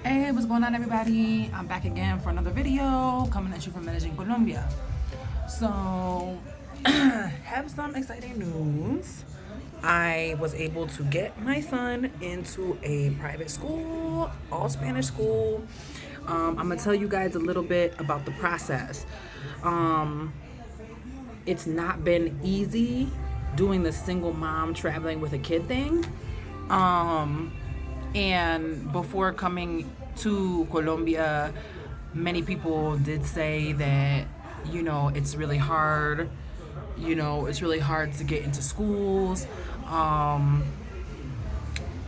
Hey, what's going on, everybody? I'm back again for another video coming at you from Medellin, Colombia. So, have some exciting news. I was able to get my son into a private school, all Spanish school. I'm gonna tell you guys a little bit about the process. It's not been easy doing the single mom traveling with a kid thing. And before coming to Colombia, many people did say that, it's really hard. It's really hard to get into schools.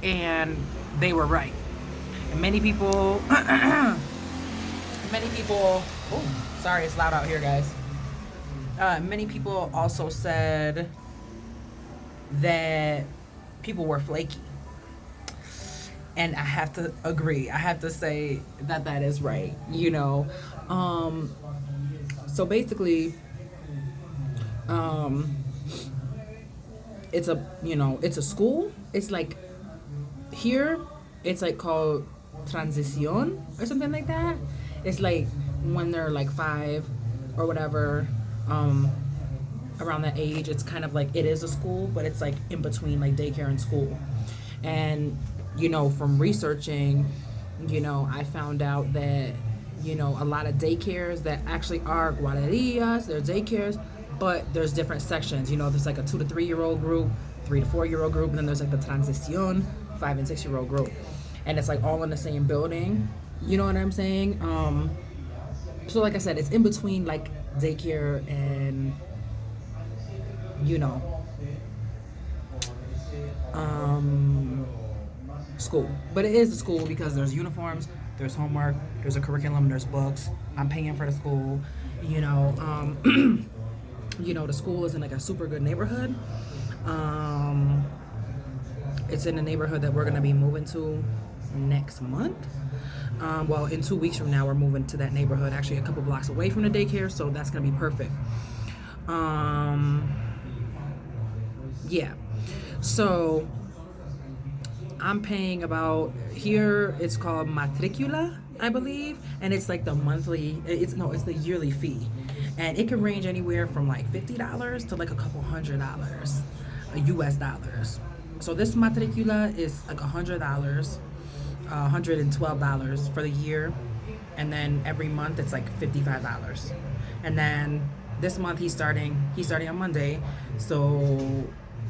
And they were right. And many people, oh, sorry, it's loud out here, guys. Many people also said that people were flaky. And I have to agree. I have to say that that is right, So basically, it's a school. It's like here, it's like called transición or something like that. It's like when they're like 5 or whatever, around that age, it's kind of like it is a school, but it's like in between like daycare and school. And from researching, I found out that, a lot of daycares that actually are guarderías, they're daycares, but there's different sections. There's like a 2 to 3 year old group, 3 to 4 year old group, and then there's like the transición 5 and 6 year old group. And it's like all in the same building. You know what I'm saying? So like I said, it's in between like daycare and, school. But it is a school because there's uniforms, there's homework, there's a curriculum, there's books. I'm paying for the school. The school is in like a super good neighborhood. It's in a neighborhood that we're gonna be moving to next month. Well, in 2 weeks from now, we're moving to that neighborhood, actually a couple blocks away from the daycare, so that's gonna be perfect. Yeah. So I'm paying about, here it's called matricula, I believe, and it's like the monthly, it's the yearly fee. And it can range anywhere from like $50 to like a couple $100, US dollars. So this matricula is like $100, $112 for the year. And then every month it's like $55. And then this month he's starting on Monday. So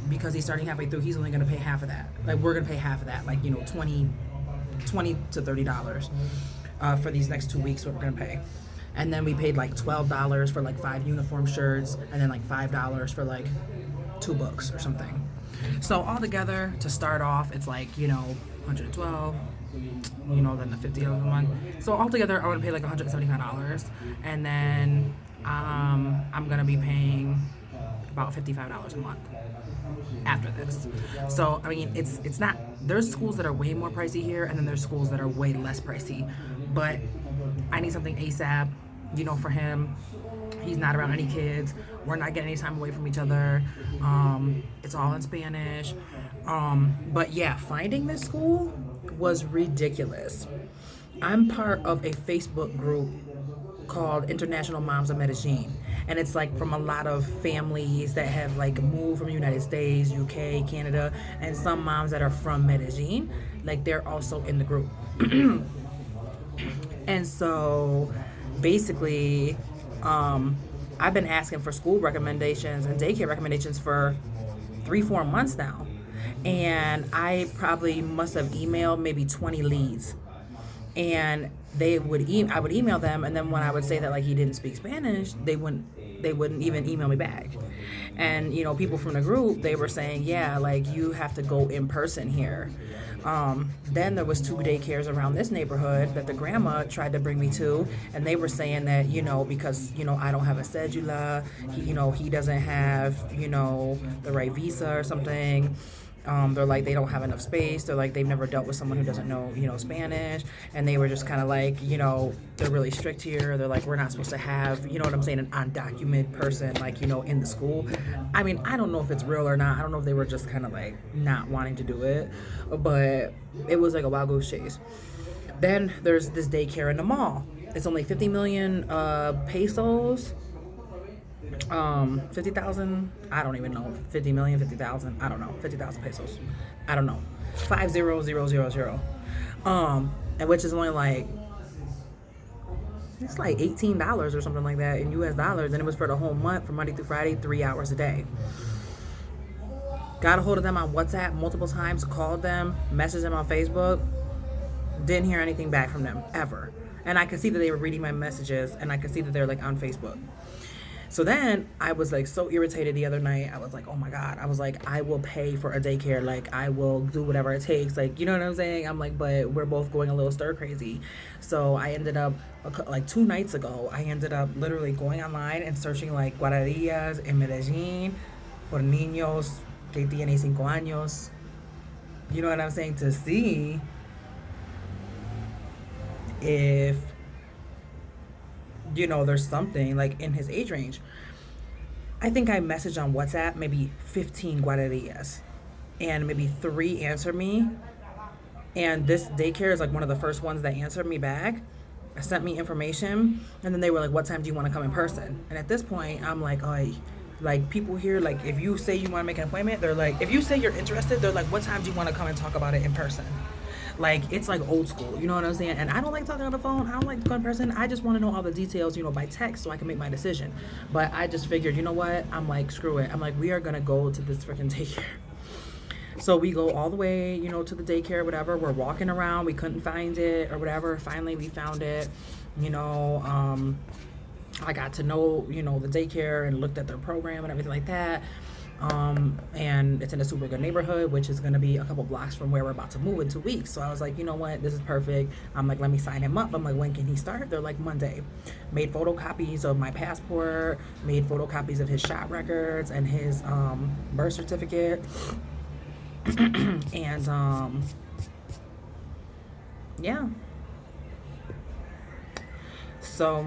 because he's starting halfway through, he's only going to pay half of that. Like we're going to pay half of that, like, $20 to $30 for these next 2 weeks, what we're going to pay. And then we paid like $12 for like 5 uniform shirts, and then like $5 for like 2 books or something. So altogether, to start off, it's like, 112, then the $50 a month. So altogether, I would pay like $175. And then I'm going to be paying about $55 a month after this. So I mean, it's not, there's schools that are way more pricey here, and then there's schools that are way less pricey, but I need something ASAP, for him. He's not around any kids, we're not getting any time away from each other. It's all in Spanish. But yeah, finding this school was ridiculous. I'm part of a Facebook group called International Moms of Medellin, and it's like from a lot of families that have like moved from the United States, UK, Canada, and some moms that are from Medellin, like they're also in the group. And so basically, I've been asking for school recommendations and daycare recommendations for 3-4 months now, and I probably must have emailed maybe 20 leads. And I would email them, and then when I would say that like he didn't speak Spanish, they wouldn't even email me back. And people from the group, they were saying, yeah, like you have to go in person here. Then there was 2 daycares around this neighborhood that the grandma tried to bring me to, and they were saying that because I don't have a cedula, he doesn't have the right visa or something. They're like they don't have enough space. They're like they've never dealt with someone who doesn't know, Spanish, and they were just kind of like, they're really strict here. They're like we're not supposed to have, what I'm saying, an undocumented person like, in the school. I mean, I don't know if it's real or not. I don't know if they were just kind of like not wanting to do it, but it was like a wild goose chase. Then there's this daycare in the mall. It's only 50 million pesos, 50,000, I don't even know, 50 million, 50,000, I don't know, 50,000 pesos, I don't know, 50000, and which is only like, it's like $18 or something like that in US dollars, and it was for the whole month, from Monday through Friday, 3 hours a day. Got a hold of them on WhatsApp multiple times, called them, messaged them on Facebook, didn't hear anything back from them ever. And I could see that they were reading my messages, and I could see that they're like on Facebook. So then I was like so irritated the other night. I was like, oh my God. I was like, I will pay for a daycare. Like, I will do whatever it takes. Like, you know what I'm saying? I'm like, but we're both going a little stir crazy. So I ended up, like 2 nights ago, I ended up literally going online and searching like guarderías en Medellin por niños que tienen 5 años. You know what I'm saying? To see if there's something like in his age range. I think I messaged on WhatsApp maybe 15 guarderías, and maybe 3 answered me. And this daycare is like one of the first ones that answered me back. Sent me information, and then they were like, "What time do you want to come in person?" And at this point, I'm like, "Oh, like people here, like if you say you want to make an appointment, they're like, if you say you're interested, they're like, what time do you want to come and talk about it in person?" Like, it's like old school, you know what I'm saying? And I don't like talking on the phone. I don't like to go in person. I just want to know all the details, by text, so I can make my decision. But I just figured, you know what? I'm like, screw it. I'm like, we are going to go to this freaking daycare. So we go all the way, to the daycare, whatever. We're walking around. We couldn't find it or whatever. Finally, we found it. I got to know, the daycare and looked at their program and everything like that. And it's in a super good neighborhood, which is going to be a couple blocks from where we're about to move in 2 weeks. So I was like, you know what, this is perfect. I'm like, let me sign him up. I'm like, when can he start? They're like, Monday. Made photocopies of my passport, made photocopies of his shop records and his birth certificate. And yeah. So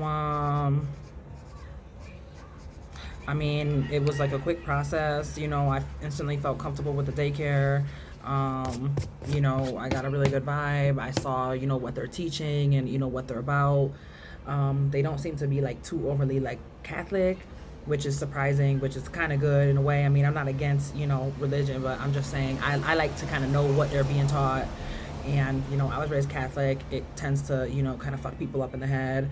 I mean, it was like a quick process. I instantly felt comfortable with the daycare. I got a really good vibe. I saw, what they're teaching and, what they're about. They don't seem to be like too overly like Catholic, which is surprising, which is kind of good in a way. I mean, I'm not against, religion, but I'm just saying I like to kind of know what they're being taught. And, I was raised Catholic. It tends to, kind of fuck people up in the head.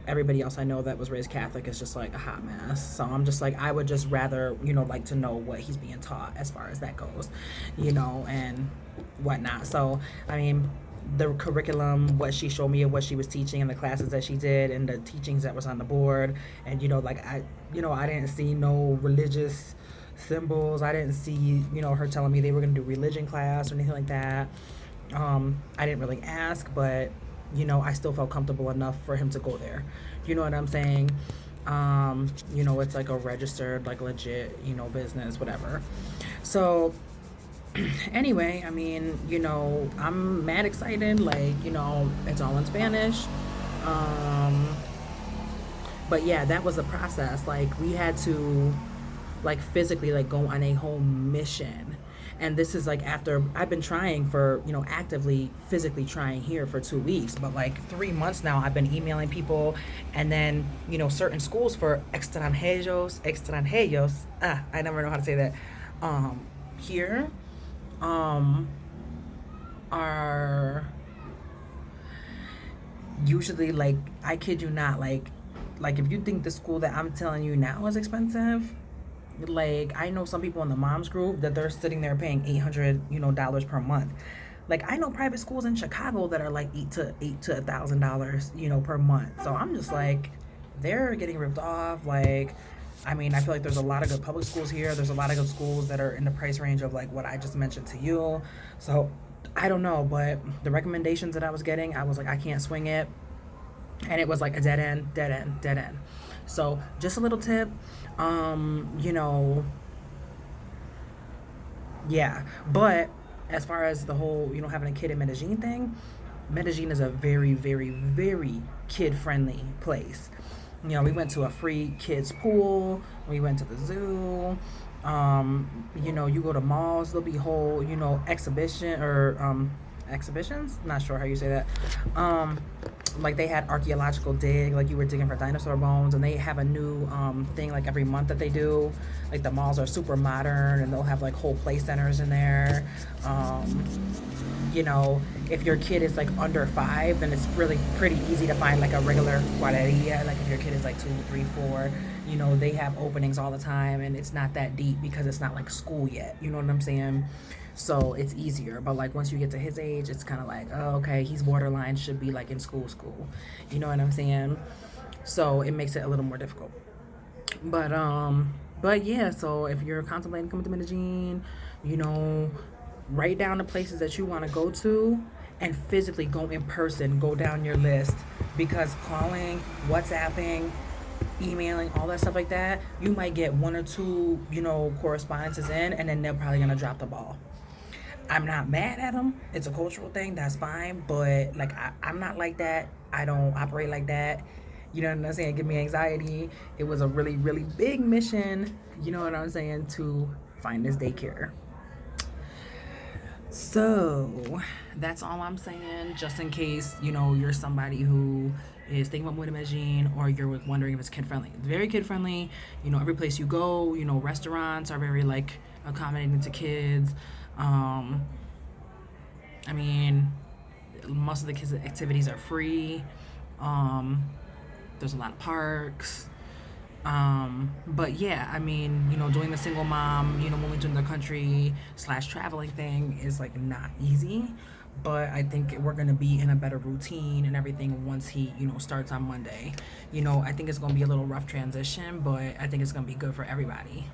Everybody else I know that was raised Catholic is just like a hot mess. So I'm just like, I would just rather, like to know what he's being taught as far as that goes, and whatnot. So, I mean, the curriculum, what she showed me of what she was teaching and the classes that she did and the teachings that was on the board. And, like I didn't see no religious symbols. I didn't see, her telling me they were going to do religion class or anything like that. I didn't really ask, but I still felt comfortable enough for him to go there. You know what I'm saying? It's like a registered, like legit, business, whatever. So anyway, I mean, I'm mad excited. Like, it's all in Spanish. But yeah, that was a process. Like, we had to like physically like go on a whole mission. And this is like after I've been trying for, actively physically trying here for 2 weeks, but like 3 months now I've been emailing people. And then, certain schools for extranjeros, I never know how to say that, here, are usually like, I kid you not, like if you think the school that I'm telling you now is expensive, like I know some people in the moms group that they're sitting there paying $800 dollars per month. Like I know private schools in Chicago that are like $8 to $1,000 per month. So I'm just like, they're getting ripped off. Like, I mean, I feel like there's a lot of good public schools here. There's a lot of good schools that are in the price range of like what I just mentioned to you. So I don't know, but the recommendations that I was getting, I was like, I can't swing it. And it was like a dead end. So just a little tip, Yeah, but as far as the whole, having a kid in Medellin thing, Medellin is a very, very, very kid friendly place. We went to a free kids pool. We went to the zoo. You go to malls. There'll be whole, exhibition or exhibitions. Not sure how you say that. Like they had archaeological dig, like you were digging for dinosaur bones, and they have a new thing like every month that they do. Like the malls are super modern, and they'll have like whole play centers in there. Um, you know, if your kid is like under 5, then it's really pretty easy to find like a regular guarderia. Like if your kid is like 2, 3, 4, they have openings all the time, and it's not that deep because it's not like school yet. You know what I'm saying? So it's easier. But like once you get to his age, it's kind of like, oh, okay, he's borderline, should be like in school. You know what I'm saying? So it makes it a little more difficult. But yeah, so if you're contemplating coming to Medellin, you know, write down the places that you want to go to and physically go in person, go down your list, because calling, WhatsApping, emailing, all that stuff like that, you might get one or two, correspondences in, and then they're probably gonna drop the ball. I'm not mad at them. It's a cultural thing. That's fine. But like, I'm not like that. I don't operate like that. You know what I'm saying? Give me anxiety. It was a really, really big mission. You know what I'm saying? To find this daycare. So that's all I'm saying. Just in case you're somebody who is thinking about moving to Medellin, or you're wondering if it's kid friendly. It's very kid friendly. Every place you go, restaurants are very like accommodating to kids. Um, I mean, most of the kids' activities are free. Um, there's a lot of parks. But yeah, I mean, doing the single mom, moving to another country slash traveling thing is like not easy. But I think we're gonna be in a better routine and everything once he, starts on Monday. I think it's gonna be a little rough transition, but I think it's gonna be good for everybody.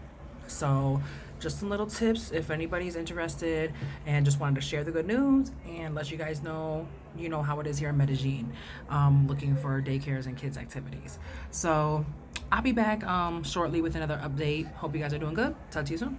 So, just some little tips if anybody's interested, and just wanted to share the good news and let you guys know, how it is here in Medellin, looking for daycares and kids' activities. So, I'll be back shortly with another update. Hope you guys are doing good. Talk to you soon.